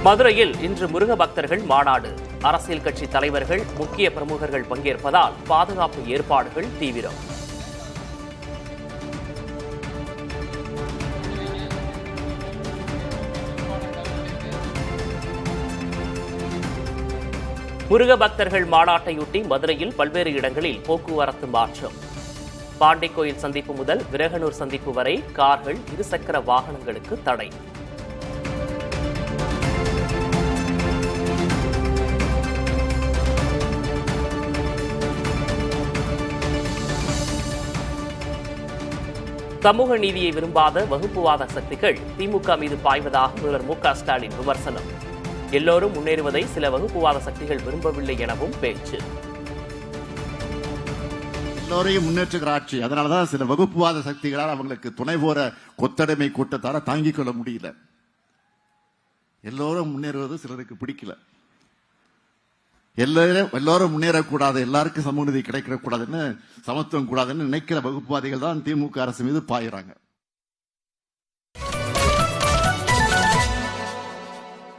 மதுரையில் இன்று முருக பக்தர்கள் மாநாடு. அரசியல் கட்சி தலைவர்கள், முக்கிய பிரமுகர்கள் பங்கேற்பதால் பாதுகாப்பு ஏற்பாடுகள் தீவிரம். முருக பக்தர்கள் மாநாட்டையொட்டி மதுரையில் பல்வேறு இடங்களில் போக்குவரத்து மாற்றம். பாண்டிக்கோயில் சந்திப்பு முதல் விரகனூர் சந்திப்பு வரை கார்கள், இருசக்கர வாகனங்களுக்கு தடை. சமூக நீதியை விரும்பாத வகுப்புவாத சக்திகள் திமுக மீது பாய்வதாக முதல்வர் மு.க.ஸ்டாலின் விமர்சனம். எல்லோரும் முன்னேறுவதை சில வகுப்புவாத சக்திகள் விரும்பவில்லை எனவும் பேச்சு. எல்லோரையும் முன்னேற்றுகிற ஆட்சி, அதனாலதான் சில வகுப்புவாத சக்திகளால் அவங்களுக்கு துணை போற கொத்தடிமை கூட்டத்தால தாங்கிக் கொள்ள முடியல. எல்லோரும் முன்னேறுவது சிலருக்கு பிடிக்கல. எல்லாரும் முன்னேறக்கூடாது, எல்லாருக்கும் சமூக நீதி கிடைக்கக்கூடாதுன்னு, சமத்துவம் கூடாதுன்னு நினைக்கிற வகுப்புவாதிகள் தான் திமுக அரசு மீது பாயிறாங்க.